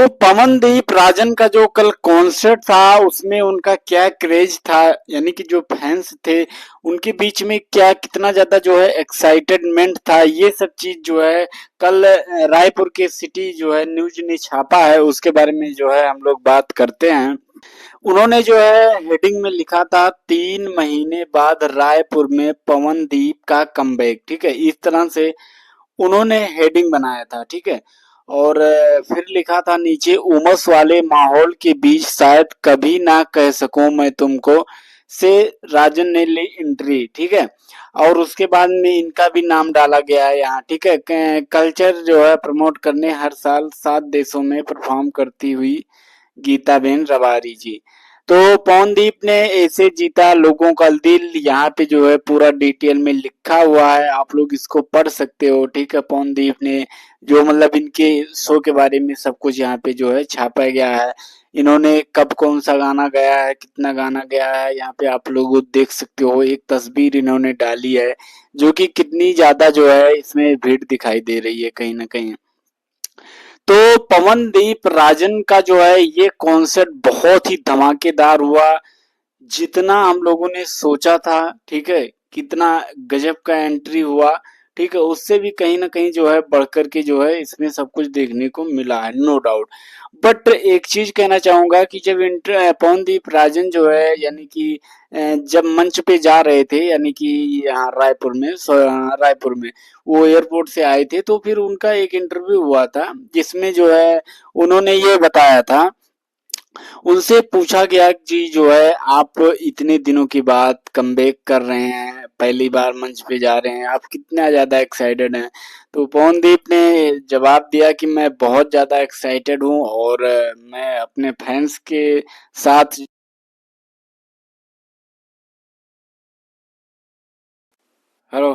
तो पवनदीप राजन का जो कल कॉन्सर्ट था उसमें उनका क्या क्रेज था, यानी कि जो फैंस थे उनके बीच में क्या कितना ज्यादा जो है एक्साइटेडमेंट था, ये सब चीज जो है कल रायपुर के सिटी जो है न्यूज ने छापा है, उसके बारे में जो है हम लोग बात करते हैं। उन्होंने जो है हेडिंग में लिखा था 3 महीने बाद रायपुर में पवनदीप का कमबैक, ठीक है, इस तरह से उन्होंने हेडिंग बनाया था, ठीक है। और फिर लिखा था नीचे, उमस वाले माहौल के बीच शायद कभी ना कह सकूं मैं तुमको से राजन ने ली एंट्री, ठीक है। और उसके बाद में इनका भी नाम डाला गया है यहाँ, ठीक है। कल्चर जो है प्रमोट करने हर साल 7 देशों में परफॉर्म करती हुई गीताबेन रबारी जी। तो पवनदीप ने ऐसे जीता लोगों का दिल, यहाँ पे जो है पूरा डिटेल में लिखा हुआ है, आप लोग इसको पढ़ सकते हो, ठीक है। पवनदीप ने जो मतलब इनके शो के बारे में सब कुछ यहाँ पे जो है छापा गया है। इन्होंने कब कौन सा गाना गाया है, कितना गाना गया है, यहाँ पे आप लोग देख सकते हो। एक तस्वीर इन्होंने डाली है जो कि कितनी ज्यादा जो है इसमें भीड़ दिखाई दे रही है कहीं ना कहीं। तो पवनदीप राजन का जो है ये कॉन्सर्ट बहुत ही धमाकेदार हुआ, जितना हम लोगों ने सोचा था, ठीक है, कितना गजब का एंट्री हुआ, ठीक है, उससे भी कहीं ना कहीं जो है बढ़कर के जो है इसमें सब कुछ देखने को मिला है, नो डाउट। बट एक चीज कहना चाहूंगा कि जब पवनदीप राजन जो है यानी कि जब मंच पे जा रहे थे, यानी कि यहाँ रायपुर में रायपुर में वो एयरपोर्ट से आए थे, तो फिर उनका एक इंटरव्यू हुआ था जिसमें जो है उन्होंने ये बताया था, उनसे पूछा गया कि जो है आप इतने दिनों के बाद कमबैक कर रहे हैं, पहली बार मंच पे जा रहे हैं, आप कितना ज्यादा एक्साइटेड हैं। तो पवनदीप ने जवाब दिया कि मैं बहुत ज्यादा एक्साइटेड हूँ और मैं अपने फैंस के साथ। Hello,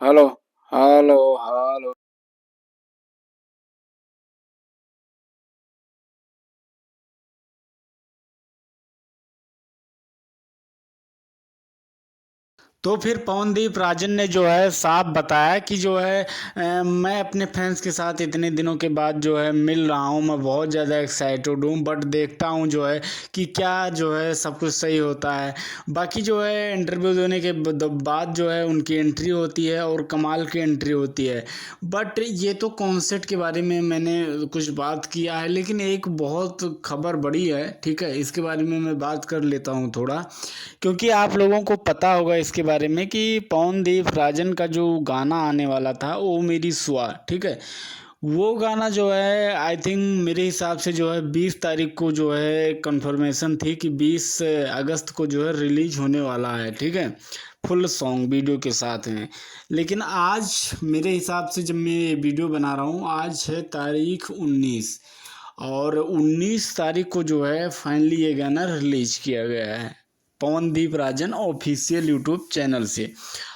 hello, hello, hello. तो फिर पवनदीप राजन ने जो है साफ बताया कि जो है मैं अपने फैंस के साथ इतने दिनों के बाद जो है मिल रहा हूँ, मैं बहुत ज़्यादा एक्साइटेड हूँ, बट देखता हूँ जो है कि क्या जो है सब कुछ सही होता है। बाकी जो है इंटरव्यू देने के बाद जो है उनकी एंट्री होती है और कमाल की एंट्री होती है। बट ये तो कॉन्सर्ट के बारे में मैंने कुछ बात किया है, लेकिन एक बहुत खबर बड़ी है, ठीक है, इसके बारे में मैं बात कर लेता हूँ थोड़ा, क्योंकि आप लोगों को पता होगा इसके बारे में कि पवनदीप राजन का जो गाना आने वाला था ओ मेरी सुआ, ठीक है, वो गाना जो है आई थिंक मेरे हिसाब से जो है 20 तारीख को जो है कंफर्मेशन थी कि 20 अगस्त को जो है रिलीज होने वाला है, ठीक है, फुल सॉन्ग वीडियो के साथ में। लेकिन आज मेरे हिसाब से जब मैं ये वीडियो बना रहा हूँ, आज है तारीख 19, और 19 तारीख को जो है फाइनली ये गाना रिलीज किया गया है Pawandeep Rajan official YouTube channel से।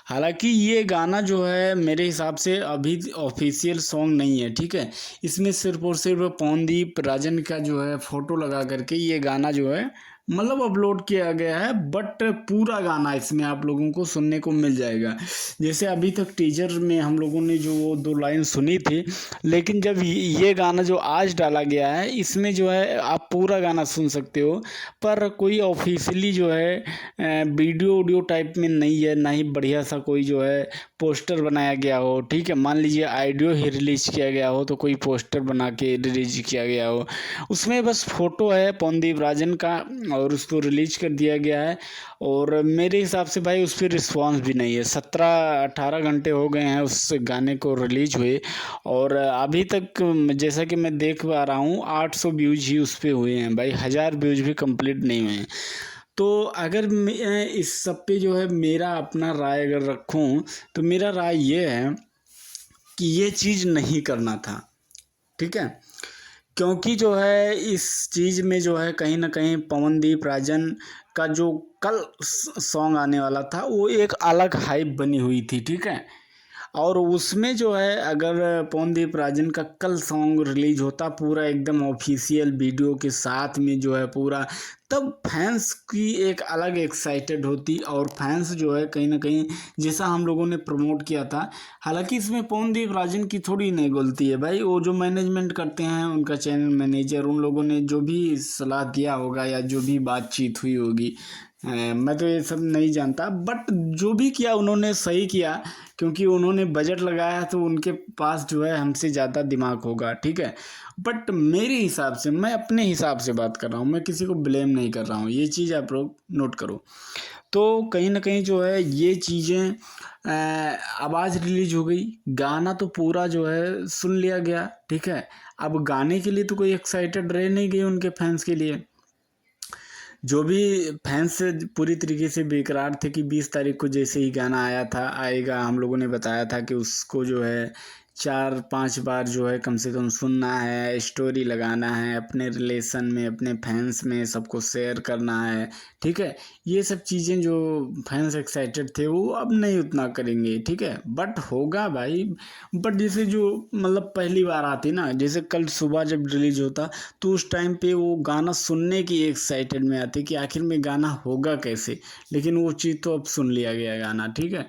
हालांकि ये गाना जो है मेरे हिसाब से अभी ऑफिशियल सॉन्ग नहीं है, ठीक है, इसमें सिर्फ और सिर्फ पवनदीप राजन का जो है फोटो लगा करके ये गाना जो है मतलब अपलोड किया गया है, बट पूरा गाना इसमें आप लोगों को सुनने को मिल जाएगा। जैसे अभी तक टीजर में हम लोगों ने जो वो 2 लाइन सुनी थी, लेकिन जब ये गाना जो आज डाला गया है इसमें जो है आप पूरा गाना सुन सकते हो। पर कोई ऑफिशियली जो है वीडियो वीडियो टाइप में नहीं है, ना ही बढ़िया सा कोई जो है पोस्टर बनाया गया हो, ठीक है, मान लीजिए ऑडियो ही रिलीज किया गया हो तो कोई पोस्टर बना के रिलीज किया गया हो, उसमें बस फोटो है पवनदीप राजन का और उसको रिलीज कर दिया गया है। और मेरे हिसाब से भाई उस पर रिस्पॉन्स भी नहीं है, 17-18 घंटे हो गए हैं उस गाने को रिलीज हुए, और अभी तक जैसा कि मैं देख पा रहा हूँ 800 व्यूज ही उस पे हुए हैं भाई, 1000 व्यूज भी कंप्लीट नहीं हुए हैं। तो अगर मैं इस सब पे जो है मेरा अपना राय अगर रखूं, तो मेरा राय ये है कि ये चीज़ नहीं करना था, ठीक है, क्योंकि जो है इस चीज़ में जो है कहीं ना कहीं पवनदीप राजन का जो कल सॉन्ग आने वाला था वो एक अलग हाइप बनी हुई थी, ठीक है। और उसमें जो है अगर पवनदीप राजन का कल सॉन्ग रिलीज होता पूरा एकदम ऑफिशियल वीडियो के साथ में जो है पूरा, तब फैंस की एक अलग एक्साइटेड होती और फैंस जो है कहीं ना कहीं जैसा हम लोगों ने प्रमोट किया था। हालांकि इसमें पवनदीप राजन की थोड़ी नहीं गलती है भाई, वो जो मैनेजमेंट करते हैं उनका चैनल मैनेजर, उन लोगों ने जो भी सलाह दिया होगा या जो भी बातचीत हुई होगी, मैं तो ये सब नहीं जानता, बट जो भी किया उन्होंने सही किया, क्योंकि उन्होंने बजट लगाया तो उनके पास जो है हमसे ज़्यादा दिमाग होगा, ठीक है। बट मेरे हिसाब से, मैं अपने हिसाब से बात कर रहा हूँ, मैं किसी को ब्लेम नहीं कर रहा हूँ, ये चीज़ आप लोग नोट करो। तो कहीं ना कहीं जो है ये चीज़ें, आवाज़ रिलीज हो गई, गाना तो पूरा जो है सुन लिया गया, ठीक है। अब गाने के लिए तो कोई एक्साइटेड रह नहीं गई उनके फैंस के लिए। जो भी फैंस पूरी तरीके से बेकरार थे कि 20 तारीख को जैसे ही गाना आया था आएगा, हम लोगों ने बताया था कि उसको जो है 4-5 बार जो है कम से कम सुनना है, स्टोरी लगाना है, अपने रिलेशन में, अपने फैंस में सबको शेयर करना है, ठीक है। ये सब चीज़ें जो फैंस एक्साइटेड थे वो अब नहीं उतना करेंगे, ठीक है, बट होगा भाई। बट जैसे जो मतलब पहली बार आती ना, जैसे कल सुबह जब रिलीज होता तो उस टाइम पे वो गाना सुनने की एक्साइटेड में आती कि आखिर में गाना होगा कैसे, लेकिन वो चीज़ तो अब सुन लिया गया गाना, ठीक है।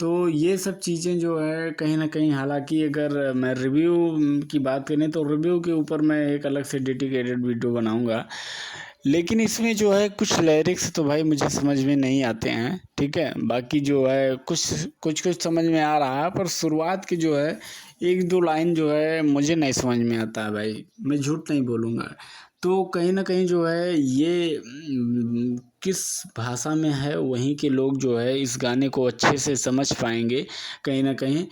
तो ये सब चीज़ें जो है कहीं ना कहीं, हालांकि अगर मैं रिव्यू की बात करें तो रिव्यू के ऊपर मैं एक अलग से डेडिकेटेड वीडियो बनाऊंगा, लेकिन इसमें जो है कुछ लिरिक्स तो भाई मुझे समझ में नहीं आते हैं, ठीक है। बाकी जो है कुछ कुछ कुछ समझ में आ रहा है, पर शुरुआत की जो है 1-2 लाइन जो है मुझे नहीं समझ में आता है भाई, मैं झूठ नहीं बोलूँगा। तो कहीं ना कहीं जो है ये किस भाषा में है वहीं के लोग जो है इस गाने को अच्छे से समझ पाएंगे कहीं ना कहीं।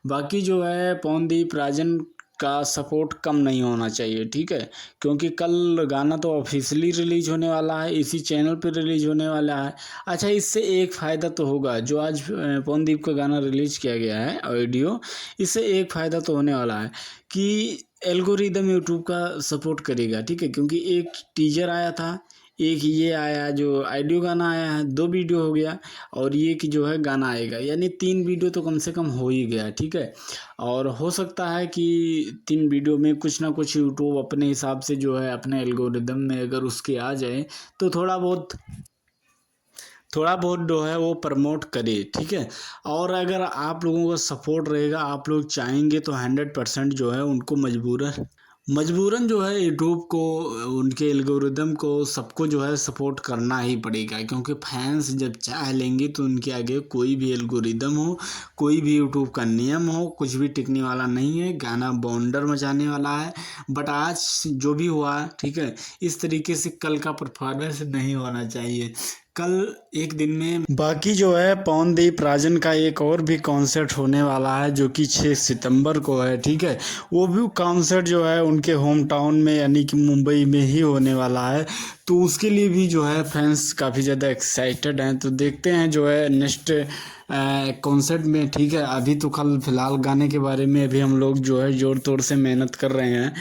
बाकी जो है पवनदीप राजन का सपोर्ट कम नहीं होना चाहिए, ठीक है, क्योंकि कल गाना तो ऑफिशियली रिलीज होने वाला है, इसी चैनल पे रिलीज होने वाला है। अच्छा, इससे एक फ़ायदा तो होगा, जो आज पवनदीप का गाना रिलीज किया गया है ऑडियो, इससे एक फ़ायदा तो होने वाला है कि एल्गोरिदम यूट्यूब का सपोर्ट करेगा, ठीक है, क्योंकि एक टीजर आया था, एक ये आया जो ऑडियो गाना आया है, 2 वीडियो हो गया, और ये कि जो है गाना आएगा, यानी 3 वीडियो तो कम से कम हो ही गया, ठीक है। और हो सकता है कि 3 वीडियो में कुछ ना कुछ यूट्यूब अपने हिसाब से जो है अपने एल्गोरिदम में अगर उसके आ जाए तो थोड़ा बहुत जो है वो प्रमोट करे, ठीक है। और अगर आप लोगों का सपोर्ट रहेगा, आप लोग चाहेंगे तो 100% जो है उनको मजबूरन जो है यूट्यूब को, उनके एल्गोरिदम को, सबको जो है सपोर्ट करना ही पड़ेगा, क्योंकि फैंस जब चाह लेंगे तो उनके आगे कोई भी एल्गोरिदम हो, कोई भी यूट्यूब का नियम हो, कुछ भी टिकने वाला नहीं है। गाना बवंडर मचाने वाला है। बट आज जो भी हुआ, ठीक है, इस तरीके से कल का परफॉर्मेंस नहीं होना चाहिए। कल एक दिन में बाकी जो है पवनदीप राजन का एक और भी कॉन्सर्ट होने वाला है जो कि 6 सितंबर को है, ठीक है। वो भी कॉन्सर्ट जो है उनके होम टाउन में यानी कि मुंबई में ही होने वाला है, तो उसके लिए भी जो है फैंस काफ़ी ज़्यादा एक्साइटेड हैं। तो देखते हैं जो है नेक्स्ट कॉन्सर्ट में, ठीक है। अभी तो कल फिलहाल गाने के बारे में अभी हम लोग जो है ज़ोर तोर से मेहनत कर रहे हैं।